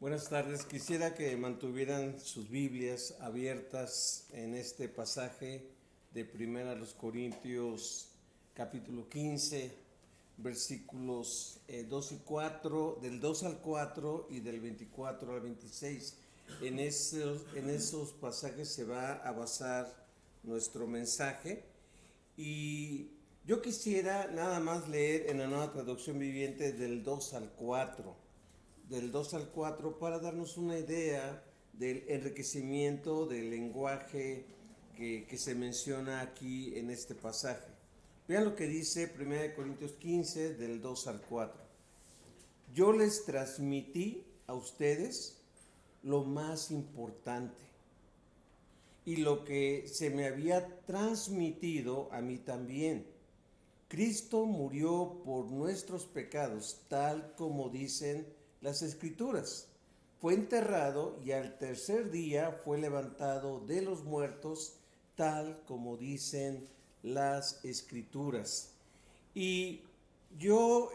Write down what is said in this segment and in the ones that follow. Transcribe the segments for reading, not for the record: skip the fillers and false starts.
Buenas tardes. Quisiera que mantuvieran sus Biblias abiertas en este pasaje de Primera a los Corintios, capítulo 15, versículos 2 y 4, del 2 al 4 y del 24 al 26. En esos pasajes se va a basar nuestro mensaje. Y yo quisiera nada más leer en la Nueva Traducción Viviente del 2 al 4 para darnos una idea del enriquecimiento del lenguaje que se menciona aquí en este pasaje. Vean lo que dice 1 Corintios 15 del 2 al 4. Yo les transmití a ustedes lo más importante y lo que se me había transmitido a mí también. Cristo murió por nuestros pecados, tal como dicen las Escrituras. Fue enterrado y al tercer día fue levantado de los muertos, tal como dicen las Escrituras. Y yo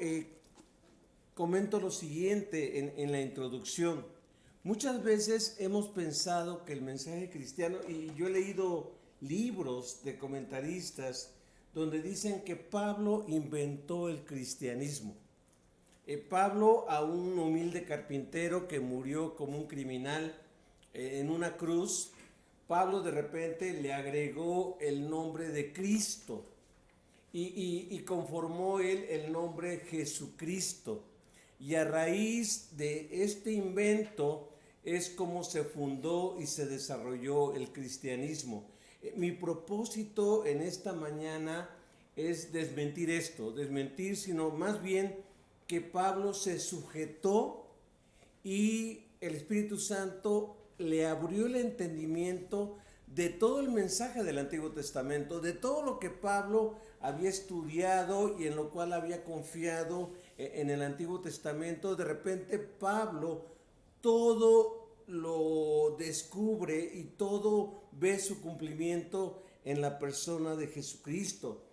comento lo siguiente en la introducción. Muchas veces hemos pensado que el mensaje cristiano, y yo he leído libros de comentaristas donde dicen que Pablo inventó el cristianismo. Pablo, a un humilde carpintero que murió como un criminal en una cruz, Pablo de repente le agregó el nombre de Cristo y conformó él el nombre Jesucristo. Y a raíz de este invento es como se fundó y se desarrolló el cristianismo. Mi propósito en esta mañana es desmentir esto, sino más bien que Pablo se sujetó y el Espíritu Santo le abrió el entendimiento de todo el mensaje del Antiguo Testamento, de todo lo que Pablo había estudiado y en lo cual había confiado en el Antiguo Testamento. De repente Pablo todo lo descubre y todo ve su cumplimiento en la persona de Jesucristo.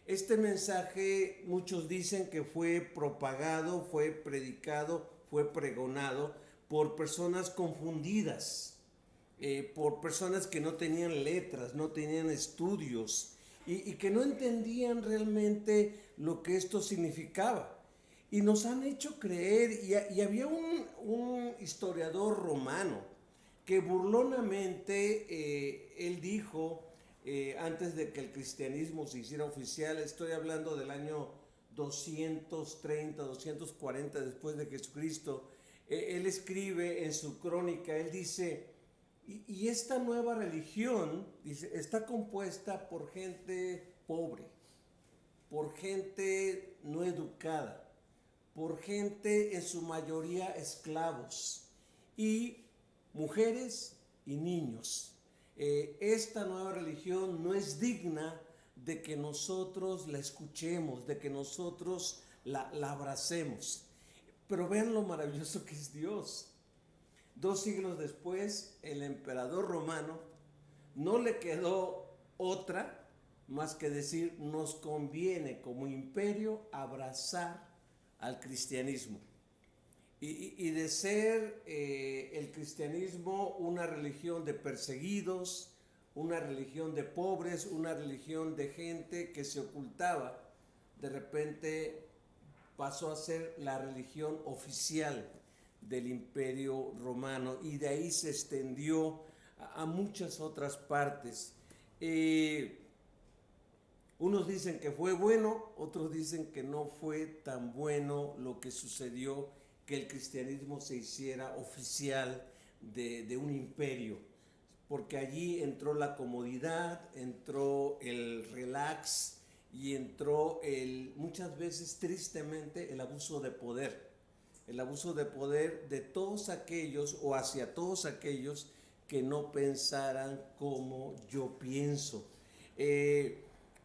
Este mensaje muchos dicen que fue propagado, fue predicado, fue pregonado por personas confundidas, por personas que no tenían letras, no tenían estudios y que no entendían realmente lo que esto significaba. Y nos han hecho creer, y había un historiador romano que burlonamente él dijo, antes de que el cristianismo se hiciera oficial, estoy hablando del año 230, 240 después de Jesucristo, él escribe en su crónica, él dice, y esta nueva religión, dice, está compuesta por gente pobre, por gente no educada, por gente en su mayoría esclavos y mujeres y niños. Esta nueva religión no es digna de que nosotros la escuchemos, de que nosotros la abracemos. Pero vean lo maravilloso que es Dios. 2 siglos después, el emperador romano no le quedó otra más que decir, nos conviene como imperio abrazar al cristianismo. Y de ser el cristianismo una religión de perseguidos, una religión de pobres, una religión de gente que se ocultaba, de repente pasó a ser la religión oficial del Imperio Romano y de ahí se extendió a muchas otras partes. Unos dicen que fue bueno, otros dicen que no fue tan bueno lo que sucedió, que el cristianismo se hiciera oficial de un imperio, porque allí entró la comodidad, entró el relax y entró muchas veces tristemente el abuso de poder. El abuso de poder de todos aquellos o hacia todos aquellos que no pensaran como yo pienso.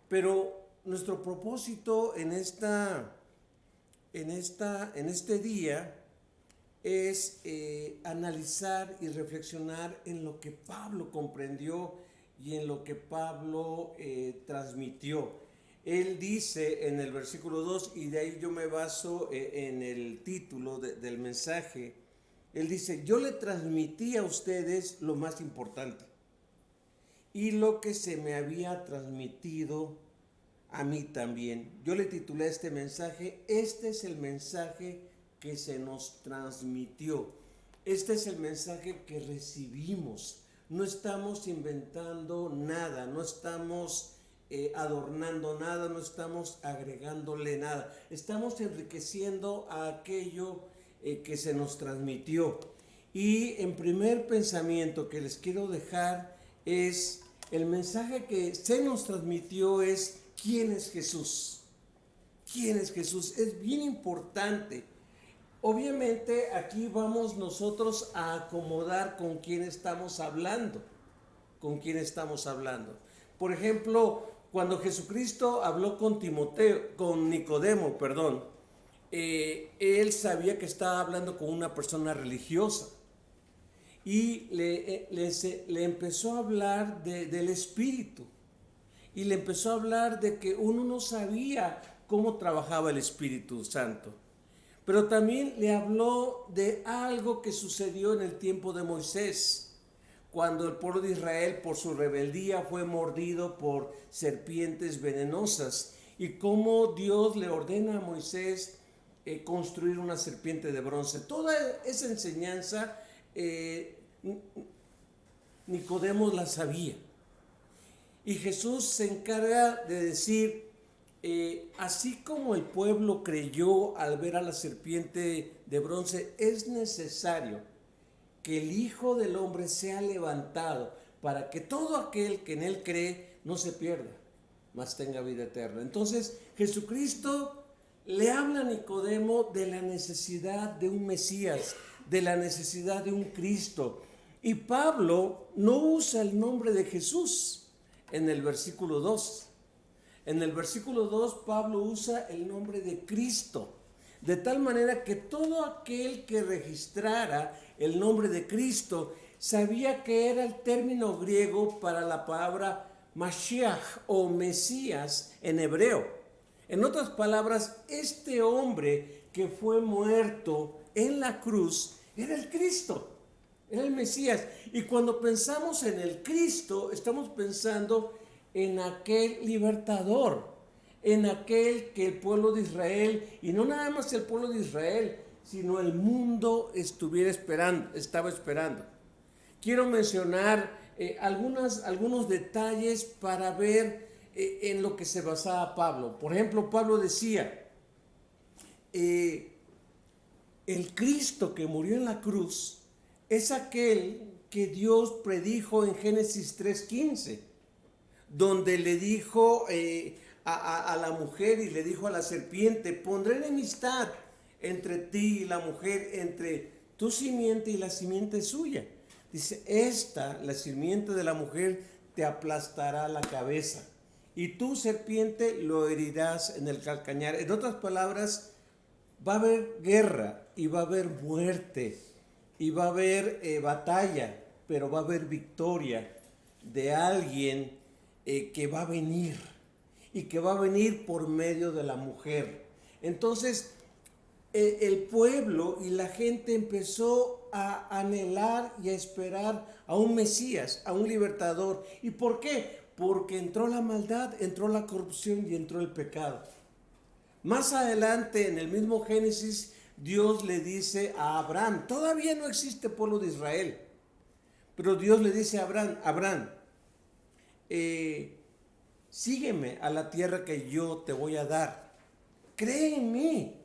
Pero nuestro propósito en este día es analizar y reflexionar en lo que Pablo comprendió y en lo que Pablo transmitió. Él dice en el versículo 2, y de ahí yo me baso en el título del mensaje, Él dice, yo le transmití a ustedes lo más importante y lo que se me había transmitido a mí también. Yo le titulé a este mensaje, este es el mensaje que se nos transmitió. Este es el mensaje que recibimos. No estamos inventando nada, no estamos adornando nada, no estamos agregándole nada. Estamos enriqueciendo a aquello que se nos transmitió. Y en primer pensamiento que les quiero dejar es, el mensaje que se nos transmitió es, ¿quién es Jesús? ¿Quién es Jesús? Es bien importante. Obviamente aquí vamos nosotros a acomodar con quién estamos hablando, con quién estamos hablando. Por ejemplo, cuando Jesucristo habló con Nicodemo, él sabía que estaba hablando con una persona religiosa y le empezó a hablar del Espíritu y le empezó a hablar de que uno no sabía cómo trabajaba el Espíritu Santo. Pero también le habló de algo que sucedió en el tiempo de Moisés, cuando el pueblo de Israel por su rebeldía fue mordido por serpientes venenosas y cómo Dios le ordena a Moisés construir una serpiente de bronce. Toda esa enseñanza Nicodemo la sabía. Y Jesús se encarga de decir, así como el pueblo creyó al ver a la serpiente de bronce, es necesario que el Hijo del Hombre sea levantado para que todo aquel que en él cree no se pierda, mas tenga vida eterna. Entonces Jesucristo le habla a Nicodemo de la necesidad de un Mesías, de la necesidad de un Cristo. Y Pablo no usa el nombre de Jesús en el versículo 2. En el versículo 2 Pablo usa el nombre de Cristo, de tal manera que todo aquel que registrara el nombre de Cristo sabía que era el término griego para la palabra Mashiach o Mesías en hebreo. En otras palabras, este hombre que fue muerto en la cruz era el Cristo, era el Mesías. Y cuando pensamos en el Cristo, estamos pensando en aquel libertador, en aquel que el pueblo de Israel, y no nada más el pueblo de Israel, sino el mundo estaba esperando. Quiero mencionar algunos detalles para ver en lo que se basaba Pablo. Por ejemplo, Pablo decía, el Cristo que murió en la cruz es aquel que Dios predijo en Génesis 3:15. Donde le dijo a la mujer y le dijo a la serpiente, pondré enemistad entre ti y la mujer, entre tu simiente y la simiente suya. Dice, la simiente de la mujer, te aplastará la cabeza y tu serpiente lo herirás en el calcañar. En otras palabras, va a haber guerra y va a haber muerte y va a haber batalla, pero va a haber victoria de alguien que va a venir y que va a venir por medio de la mujer. Entonces el pueblo y la gente empezó a anhelar y a esperar a un Mesías, a un libertador. ¿Y por qué? Porque entró la maldad, entró la corrupción y entró el pecado. Más adelante en el mismo Génesis, Dios le dice a Abraham, todavía no existe pueblo de Israel, pero Dios le dice a Abraham, sígueme a la tierra que yo te voy a dar. Cree en mí,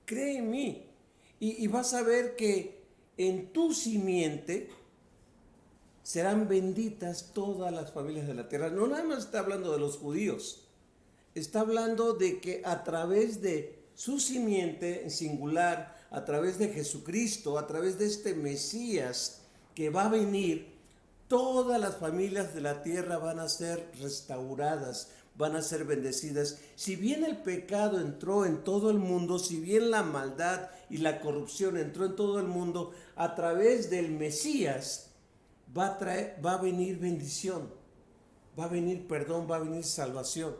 cree en mí. Y vas a ver que en tu simiente serán benditas todas las familias de la tierra. No nada más está hablando de los judíos, está hablando de que a través de su simiente en singular, a través de Jesucristo, a través de este Mesías que va a venir, todas las familias de la tierra van a ser restauradas, van a ser bendecidas. Si bien el pecado entró en todo el mundo, si bien la maldad y la corrupción entró en todo el mundo, a través del Mesías va a venir bendición, va a venir perdón, va a venir salvación.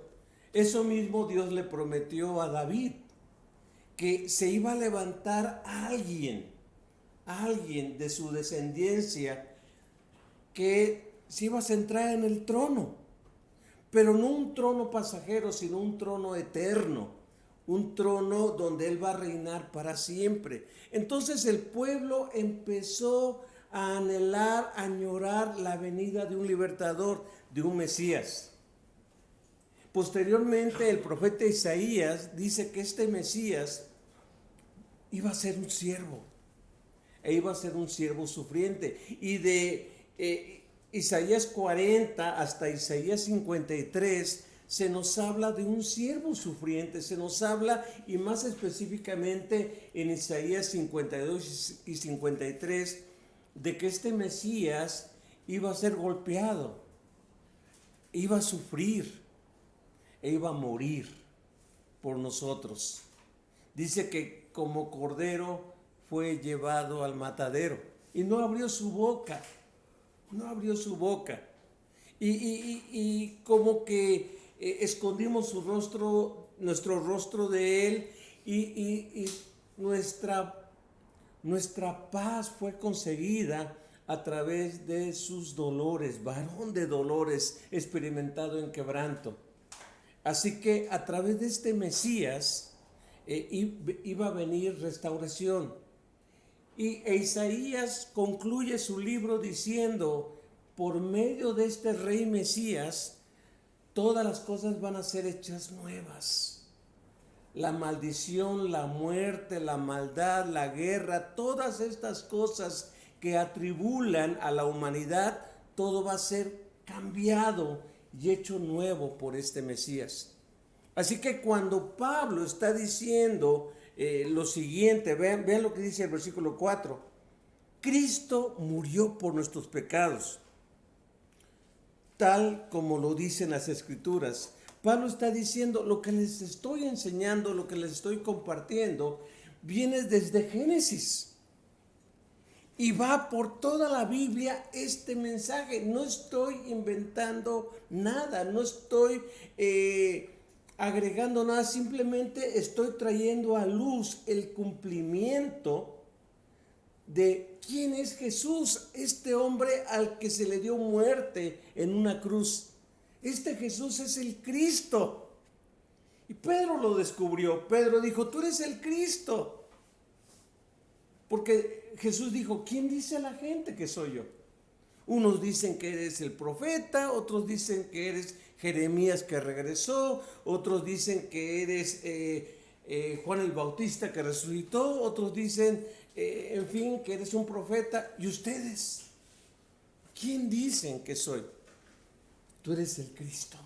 Eso mismo Dios le prometió a David, que se iba a levantar a alguien alguien de su descendencia que se iba a centrar en el trono, pero no un trono pasajero, sino un trono eterno, un trono donde él va a reinar para siempre. Entonces el pueblo empezó a anhelar, a añorar la venida de un libertador, de un Mesías. Posteriormente el profeta Isaías dice que este Mesías iba a ser un siervo, e iba a ser un siervo sufriente. Y de Isaías 40 hasta Isaías 53 se nos habla de un siervo sufriente, se nos habla, y más específicamente en Isaías 52 y 53, de que este Mesías iba a ser golpeado, iba a sufrir e iba a morir por nosotros. Dice que como cordero fue llevado al matadero y no abrió su boca, no abrió su boca. Y como que escondimos su rostro, nuestro rostro de él, y nuestra paz fue conseguida a través de sus dolores, varón de dolores, experimentado en quebranto. Así que a través de este Mesías iba a venir restauración. Y Isaías concluye su libro diciendo, por medio de este rey Mesías, todas las cosas van a ser hechas nuevas. La maldición, la muerte, la maldad, la guerra, todas estas cosas que atribulan a la humanidad, todo va a ser cambiado y hecho nuevo por este Mesías. Así que cuando Pablo está diciendo lo siguiente, vean lo que dice el versículo 4. Cristo murió por nuestros pecados, tal como lo dicen las Escrituras. Pablo está diciendo, lo que les estoy enseñando, lo que les estoy compartiendo, viene desde Génesis. Y va por toda la Biblia este mensaje. No estoy inventando nada, no estoy agregando nada, simplemente estoy trayendo a luz el cumplimiento de quién es Jesús, este hombre al que se le dio muerte en una cruz. Este Jesús es el Cristo. Y Pedro lo descubrió. Pedro dijo, tú eres el Cristo. Porque Jesús dijo, ¿quién dice a la gente que soy yo? Unos dicen que eres el profeta, otros dicen que eres Jeremías que regresó, otros dicen que eres Juan el Bautista que resucitó, otros dicen, en fin, que eres un profeta. ¿Y ustedes? ¿Quién dicen que soy? Tú eres el Cristo,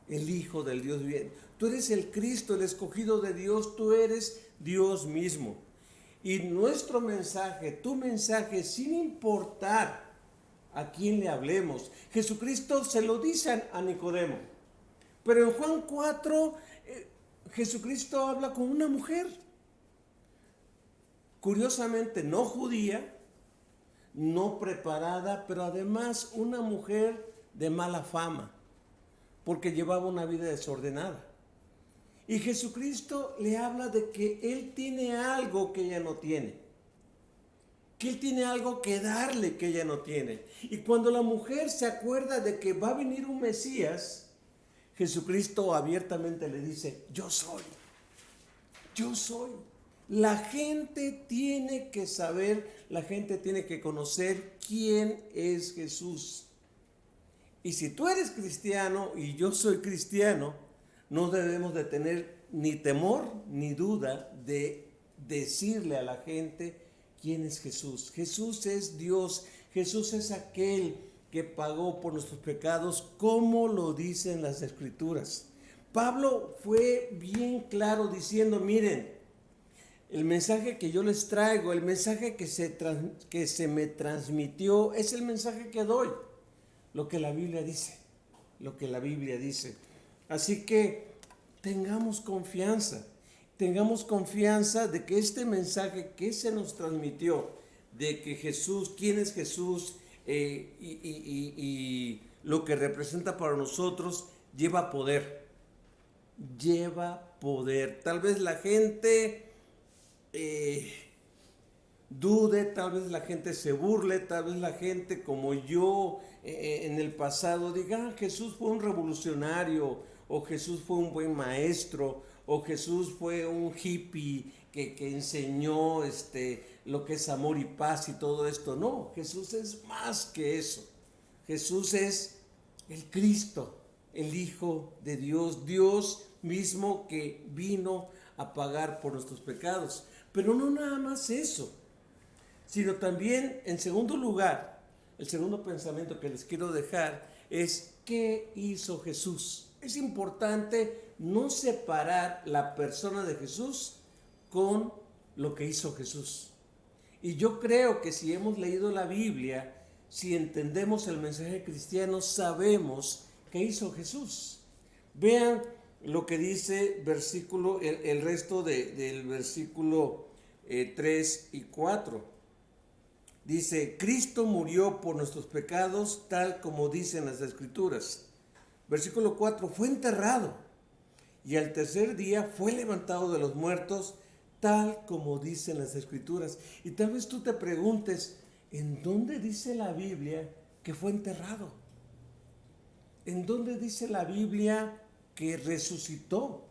el Hijo del Dios viviente. Tú eres el Cristo, el escogido de Dios, tú eres Dios mismo. Y nuestro mensaje, tu mensaje, sin importar a quién le hablemos, Jesucristo se lo dice a Nicodemo. Pero en Juan 4, Jesucristo habla con una mujer, curiosamente no judía, no preparada, pero además una mujer de mala fama, porque llevaba una vida desordenada. Y Jesucristo le habla de que Él tiene algo que ella no tiene, que Él tiene algo que darle que ella no tiene. Y cuando la mujer se acuerda de que va a venir un Mesías, Jesucristo abiertamente le dice, yo soy, yo soy. La gente tiene que saber, la gente tiene que conocer quién es Jesús. Y si tú eres cristiano y yo soy cristiano, no debemos de tener ni temor ni duda de decirle a la gente quién es Jesús. Jesús es Dios, Jesús es aquel que pagó por nuestros pecados, como lo dicen las Escrituras. Pablo fue bien claro diciendo, miren, el mensaje que yo les traigo, el mensaje que se me transmitió, es el mensaje que doy. Lo que la Biblia dice, lo que la Biblia dice. Así que tengamos confianza de que este mensaje que se nos transmitió, de que Jesús, quién es Jesús y lo que representa para nosotros, lleva poder. Lleva poder. Tal vez la gente dude, tal vez la gente se burle, tal vez la gente como yo en el pasado diga, Jesús fue un revolucionario, o Jesús fue un buen maestro, o Jesús fue un hippie que enseñó lo que es amor y paz y todo esto. No, Jesús es más que eso. Jesús es el Cristo, el Hijo de Dios, Dios mismo que vino a pagar por nuestros pecados. Pero no nada más eso, sino también, en segundo lugar, el segundo pensamiento que les quiero dejar es ¿qué hizo Jesús? Es importante no separar la persona de Jesús con lo que hizo Jesús. Y yo creo que si hemos leído la Biblia, si entendemos el mensaje cristiano, sabemos qué hizo Jesús. Vean lo que dice el resto del versículo 3 y 4. Dice, Cristo murió por nuestros pecados, tal como dicen las Escrituras. Versículo 4, fue enterrado y al tercer día fue levantado de los muertos, tal como dicen las Escrituras. Y tal vez tú te preguntes, ¿en dónde dice la Biblia que fue enterrado? ¿En dónde dice la Biblia que resucitó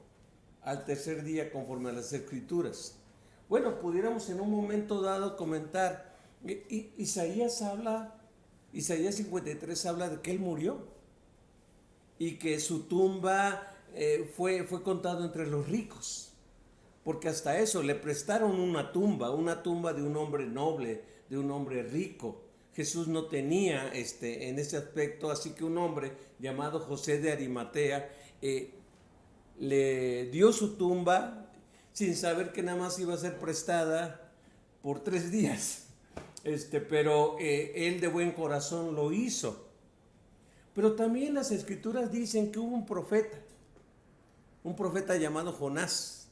al tercer día conforme a las Escrituras? Bueno, pudiéramos en un momento dado comentar, Isaías 53 habla de que él murió y que su tumba fue contado entre los ricos, porque hasta eso le prestaron una tumba de un hombre noble, de un hombre rico. Jesús no tenía en ese aspecto, así que un hombre llamado José de Arimatea le dio su tumba sin saber que nada más iba a ser prestada por 3 días. Pero él de buen corazón lo hizo. Pero también las Escrituras dicen que hubo un profeta llamado Jonás.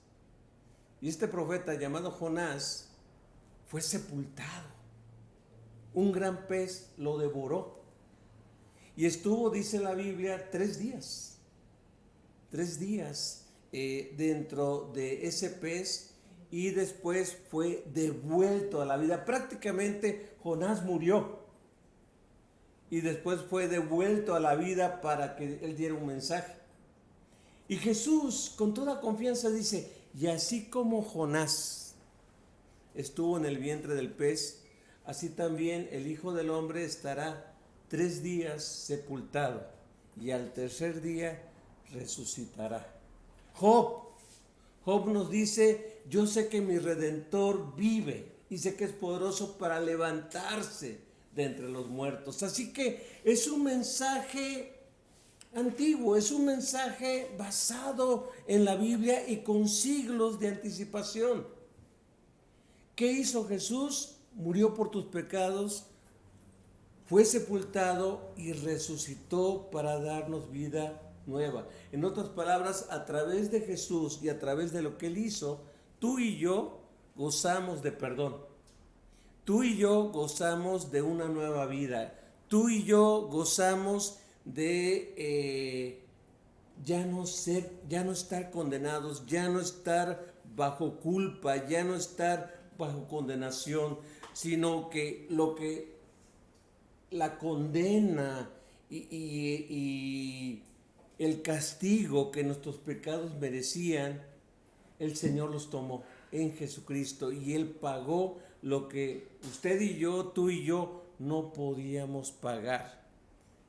Y este profeta llamado Jonás fue sepultado. Un gran pez lo devoró. Y estuvo, dice la Biblia, 3 días. 3 días dentro de ese pez. Y después fue devuelto a la vida. Prácticamente Jonás murió. Y después fue devuelto a la vida para que él diera un mensaje. Y Jesús con toda confianza dice, y así como Jonás estuvo en el vientre del pez, así también el Hijo del Hombre estará 3 días sepultado y al tercer día resucitará. Job nos dice, yo sé que mi Redentor vive y sé que es poderoso para levantarse de entre los muertos. Así que es un mensaje antiguo, es un mensaje basado en la Biblia y con siglos de anticipación. ¿Qué hizo Jesús? Murió por tus pecados, fue sepultado y resucitó para darnos vida nueva. En otras palabras, a través de Jesús y a través de lo que Él hizo, tú y yo gozamos de perdón. Tú y yo gozamos de una nueva vida. Tú y yo gozamos de ya no estar condenados, ya no estar bajo culpa, ya no estar bajo condenación, sino que lo que la condena y el castigo que nuestros pecados merecían, el Señor los tomó en Jesucristo y Él pagó lo que usted y yo, tú y yo, no podíamos pagar.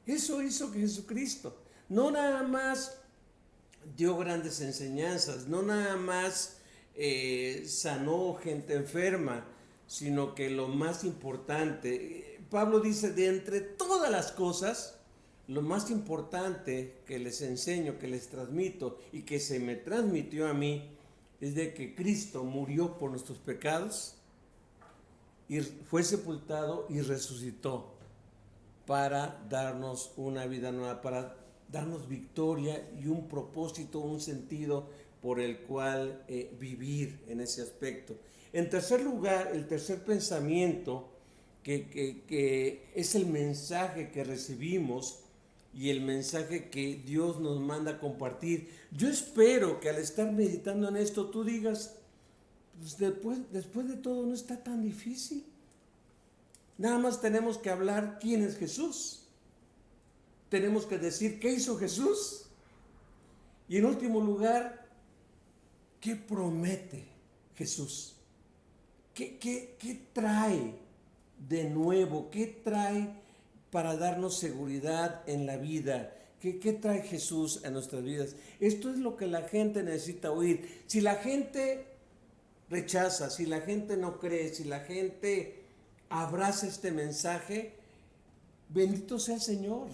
Eso hizo Jesucristo. No nada más dio grandes enseñanzas, no nada más sanó gente enferma, sino que lo más importante, Pablo dice, de entre todas las cosas, lo más importante que les enseño, que les transmito y que se me transmitió a mí, es de que Cristo murió por nuestros pecados y fue sepultado y resucitó para darnos una vida nueva, para darnos victoria y un propósito, un sentido por el cual vivir en ese aspecto. En tercer lugar, el tercer pensamiento que es el mensaje que recibimos y el mensaje que Dios nos manda a compartir. Yo espero que al estar meditando en esto tú digas, pues después de todo no está tan difícil. Nada más tenemos que hablar quién es Jesús. Tenemos que decir qué hizo Jesús. Y en último lugar, ¿qué promete Jesús? ¿Qué trae de nuevo? ¿Qué trae para darnos seguridad en la vida? ¿Qué trae Jesús a nuestras vidas? Esto es lo que la gente necesita oír. Si la gente rechaza, si la gente no cree, si la gente abraza este mensaje, bendito sea el Señor.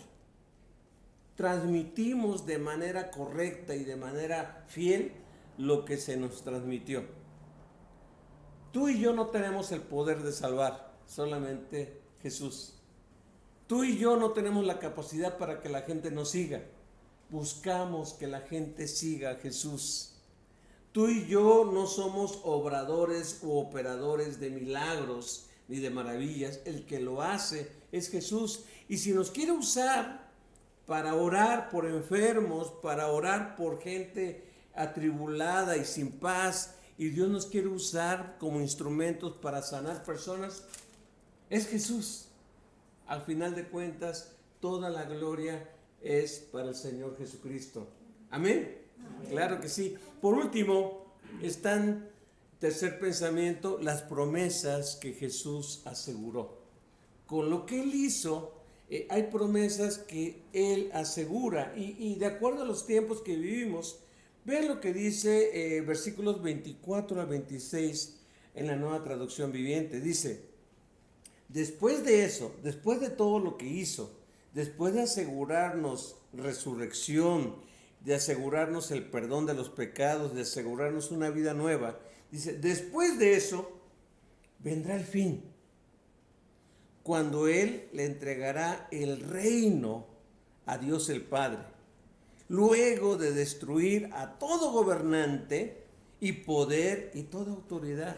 Transmitimos de manera correcta y de manera fiel lo que se nos transmitió. Tú y yo no tenemos el poder de salvar, solamente Jesús. Tú y yo no tenemos la capacidad para que la gente nos siga. Buscamos que la gente siga a Jesús. Tú y yo no somos obradores u operadores de milagros ni de maravillas. El que lo hace es Jesús. Y si nos quiere usar para orar por enfermos, para orar por gente atribulada y sin paz, y Dios nos quiere usar como instrumentos para sanar personas, es Jesús. Al final de cuentas, toda la gloria es para el Señor Jesucristo. ¿Amén? Amén. Claro que sí. Por último, están, tercer pensamiento, las promesas que Jesús aseguró. Con lo que Él hizo, hay promesas que Él asegura. Y de acuerdo a los tiempos que vivimos, vean lo que dice versículos 24 a 26 en la Nueva Traducción Viviente. Dice: después de eso, después de todo lo que hizo, después de asegurarnos resurrección, de asegurarnos el perdón de los pecados, de asegurarnos una vida nueva, dice, después de eso vendrá el fin, cuando Él le entregará el reino a Dios el Padre, luego de destruir a todo gobernante y poder y toda autoridad.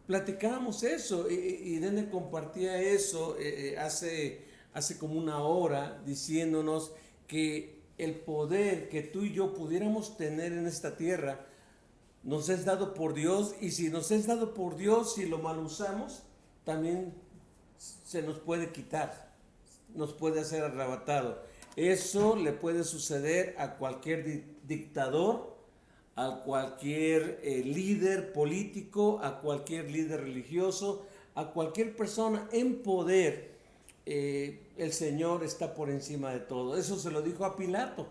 Platicábamos eso, y Irene compartía eso hace como una hora, diciéndonos que el poder que tú y yo pudiéramos tener en esta tierra nos es dado por Dios, y si nos es dado por Dios, si lo mal usamos, también se nos puede quitar, nos puede hacer arrebatado. Eso le puede suceder a cualquier dictador, a cualquier líder político, a cualquier líder religioso, a cualquier persona en poder. El Señor está por encima de todo. Eso se lo dijo a Pilato.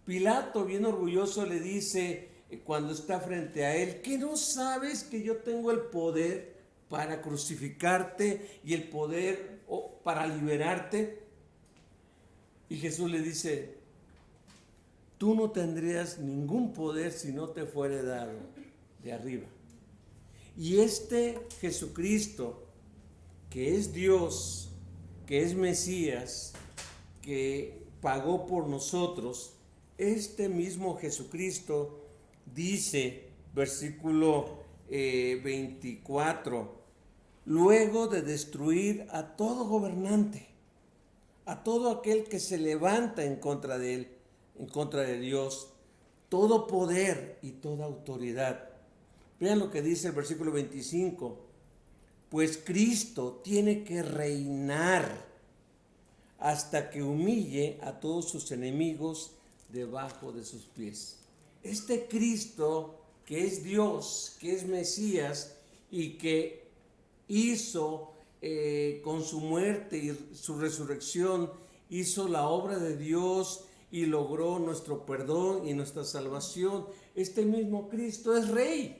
Pilato, bien orgulloso, le dice cuando está frente a él: ¿qué no sabes que yo tengo el poder para crucificarte y el poder para liberarte? Y Jesús le dice: tú no tendrías ningún poder si no te fuera dado de arriba. Y este Jesucristo, que es Dios, que es Mesías, que pagó por nosotros, este mismo Jesucristo dice, versículo 24, luego de destruir a todo gobernante, a todo aquel que se levanta en contra de Él, en contra de Dios, todo poder y toda autoridad. Vean lo que dice el versículo 25. Pues Cristo tiene que reinar hasta que humille a todos sus enemigos debajo de sus pies. Este Cristo, que es Dios, que es Mesías y que hizo con su muerte y su resurrección, hizo la obra de Dios y logró nuestro perdón y nuestra salvación. Este mismo Cristo es Rey.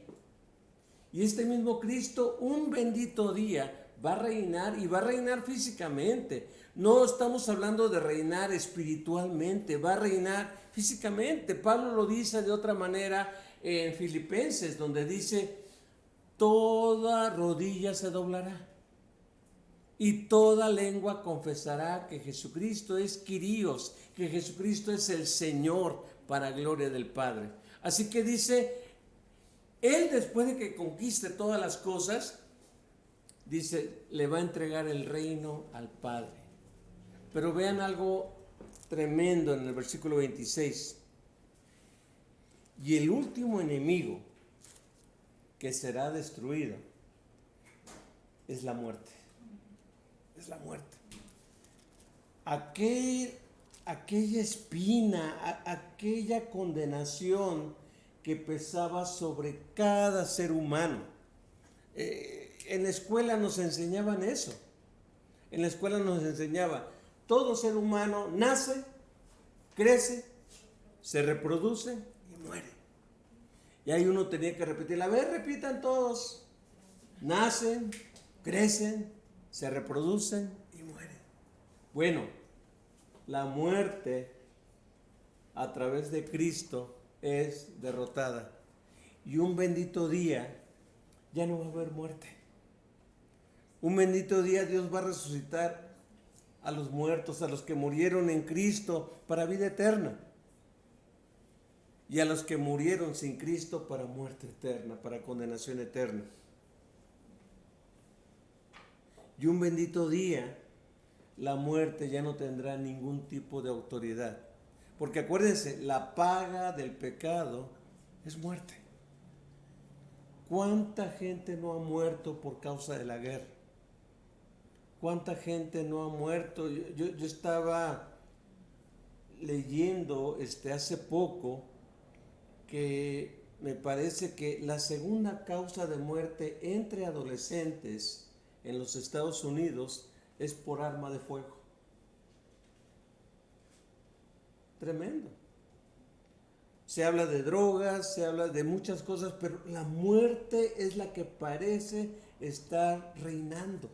Y este mismo Cristo, un bendito día, va a reinar, y va a reinar físicamente. No estamos hablando de reinar espiritualmente, va a reinar físicamente. Pablo lo dice de otra manera en Filipenses, donde dice: toda rodilla se doblará y toda lengua confesará que Jesucristo es Kyrios, que Jesucristo es el Señor, para gloria del Padre. Así que dice, Él, después de que conquiste todas las cosas, dice, le va a entregar el reino al Padre. Pero vean algo tremendo en el versículo 26. Y el último enemigo que será destruido es la muerte. Es la muerte. Aquella espina, aquella condenación que pesaba sobre cada ser humano. En la escuela nos enseñaban eso. En la escuela nos enseñaba, todo ser humano nace, crece, se reproduce y muere. Y ahí uno tenía que repetir, a ver, repitan todos. Nacen, crecen, se reproducen y mueren. Bueno, la muerte a través de Cristo es derrotada. Y un bendito día ya no va a haber muerte. Un bendito día Dios va a resucitar a los muertos, a los que murieron en Cristo para vida eterna. Y a los que murieron sin Cristo para muerte eterna, para condenación eterna. Y un bendito día la muerte ya no tendrá ningún tipo de autoridad. Porque acuérdense, la paga del pecado es muerte. ¿Cuánta gente no ha muerto por causa de la guerra? ¿Cuánta gente no ha muerto? Yo estaba leyendo hace poco que me parece que la segunda causa de muerte entre adolescentes en los Estados Unidos es por arma de fuego. Tremendo. Se habla de drogas, se habla de muchas cosas, pero la muerte es la que parece estar reinando.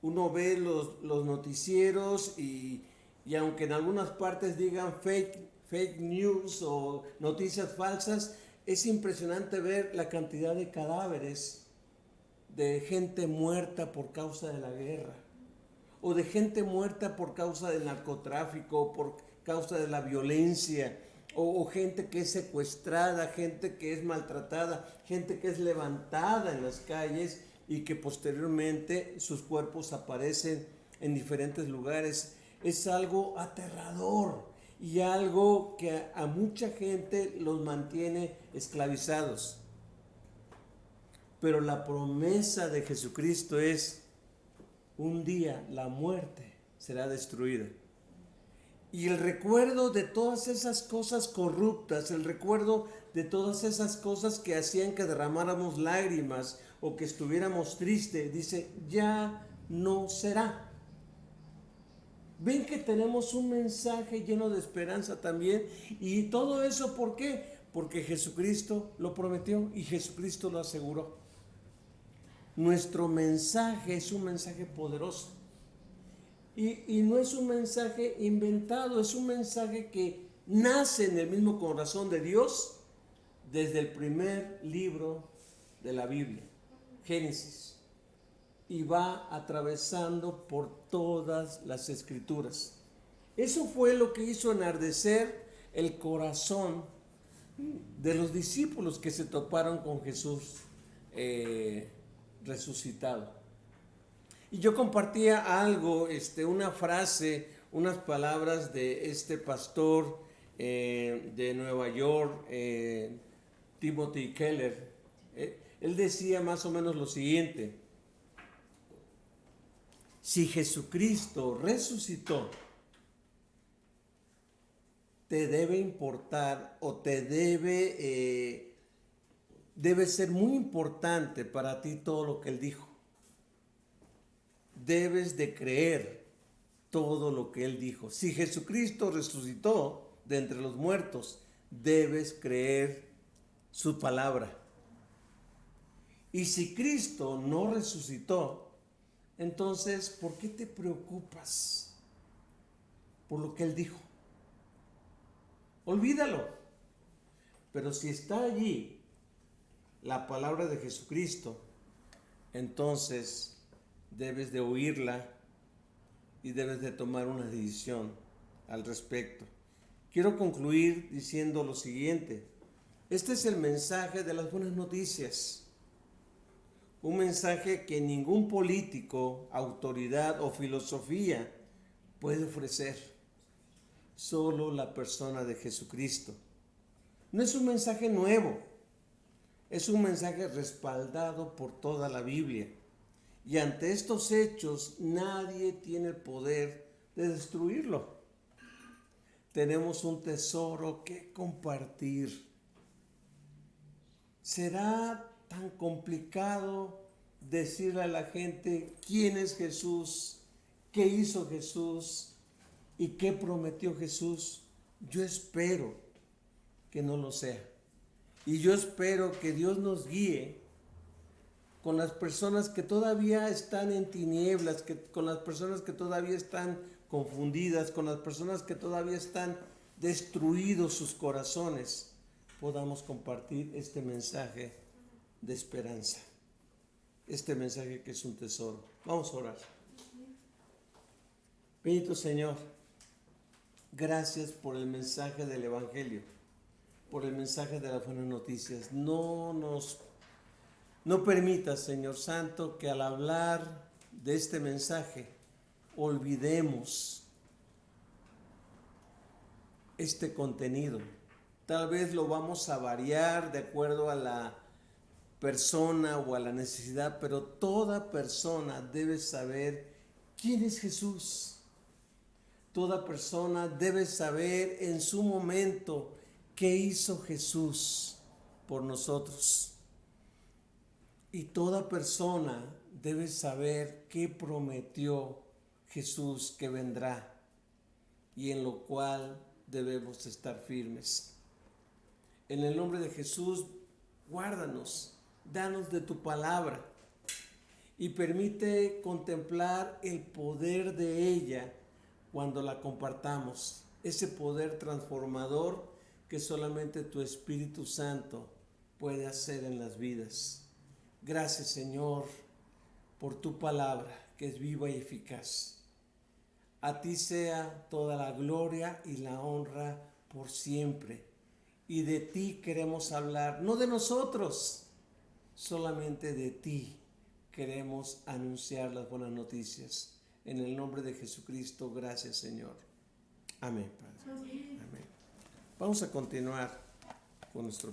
Uno ve los noticieros y aunque en algunas partes digan fake news o noticias falsas, es impresionante ver la cantidad de cadáveres de gente muerta por causa de la guerra, o de gente muerta por causa del narcotráfico, por causa de la violencia, o gente que es secuestrada, gente que es maltratada, gente que es levantada en las calles y que posteriormente sus cuerpos aparecen en diferentes lugares. Es algo aterrador y algo que a mucha gente los mantiene esclavizados. Pero la promesa de Jesucristo es, un día la muerte será destruida. Y el recuerdo de todas esas cosas corruptas, el recuerdo de todas esas cosas que hacían que derramáramos lágrimas o que estuviéramos tristes, dice, ya no será. Ven que tenemos un mensaje lleno de esperanza también. Y todo eso, ¿por qué? Porque Jesucristo lo prometió y Jesucristo lo aseguró. Nuestro mensaje es un mensaje poderoso. Y no es un mensaje inventado, es un mensaje que nace en el mismo corazón de Dios desde el primer libro de la Biblia, Génesis, y va atravesando por todas las escrituras. Eso fue lo que hizo enardecer el corazón de los discípulos que se toparon con Jesús resucitado. Y yo compartía algo, una frase, unas palabras de este pastor de Nueva York, Timothy Keller. Él decía más o menos lo siguiente: si Jesucristo resucitó, te debe importar o te debe ser muy importante para ti todo lo que Él dijo. Debes de creer todo lo que Él dijo. Si Jesucristo resucitó de entre los muertos, debes creer su palabra. Y si Cristo no resucitó, entonces, ¿por qué te preocupas por lo que Él dijo? Olvídalo. Pero si está allí la palabra de Jesucristo, entonces debes de oírla y debes de tomar una decisión al respecto. Quiero concluir diciendo lo siguiente: este es el mensaje de las buenas noticias, un mensaje que ningún político, autoridad o filosofía puede ofrecer, solo la persona de Jesucristo. No es un mensaje nuevo, es un mensaje respaldado por toda la Biblia. Y ante estos hechos nadie tiene el poder de destruirlo. Tenemos un tesoro que compartir. ¿Será tan complicado decirle a la gente quién es Jesús, qué hizo Jesús y qué prometió Jesús? Yo espero que no lo sea. Y yo espero que Dios nos guíe con las personas que todavía están en tinieblas, con las personas que todavía están confundidas, con las personas que todavía están destruidos sus corazones, podamos compartir este mensaje de esperanza, este mensaje que es un tesoro. Vamos a orar. Bendito Señor, gracias por el mensaje del Evangelio, por el mensaje de las buenas noticias. No permitas, Señor Santo, que al hablar de este mensaje olvidemos este contenido. Tal vez lo vamos a variar de acuerdo a la persona o a la necesidad, pero toda persona debe saber quién es Jesús. Toda persona debe saber en su momento qué hizo Jesús por nosotros. Y toda persona debe saber qué prometió Jesús que vendrá y en lo cual debemos estar firmes. En el nombre de Jesús, guárdanos, danos de tu palabra y permite contemplar el poder de ella cuando la compartamos, ese poder transformador que solamente tu Espíritu Santo puede hacer en las vidas. Gracias, Señor, por tu palabra que es viva y eficaz. A ti sea toda la gloria y la honra por siempre. Y de ti queremos hablar, no de nosotros, solamente de ti queremos anunciar las buenas noticias. En el nombre de Jesucristo, gracias, Señor. Amén, Padre. Amén. Vamos a continuar con nuestro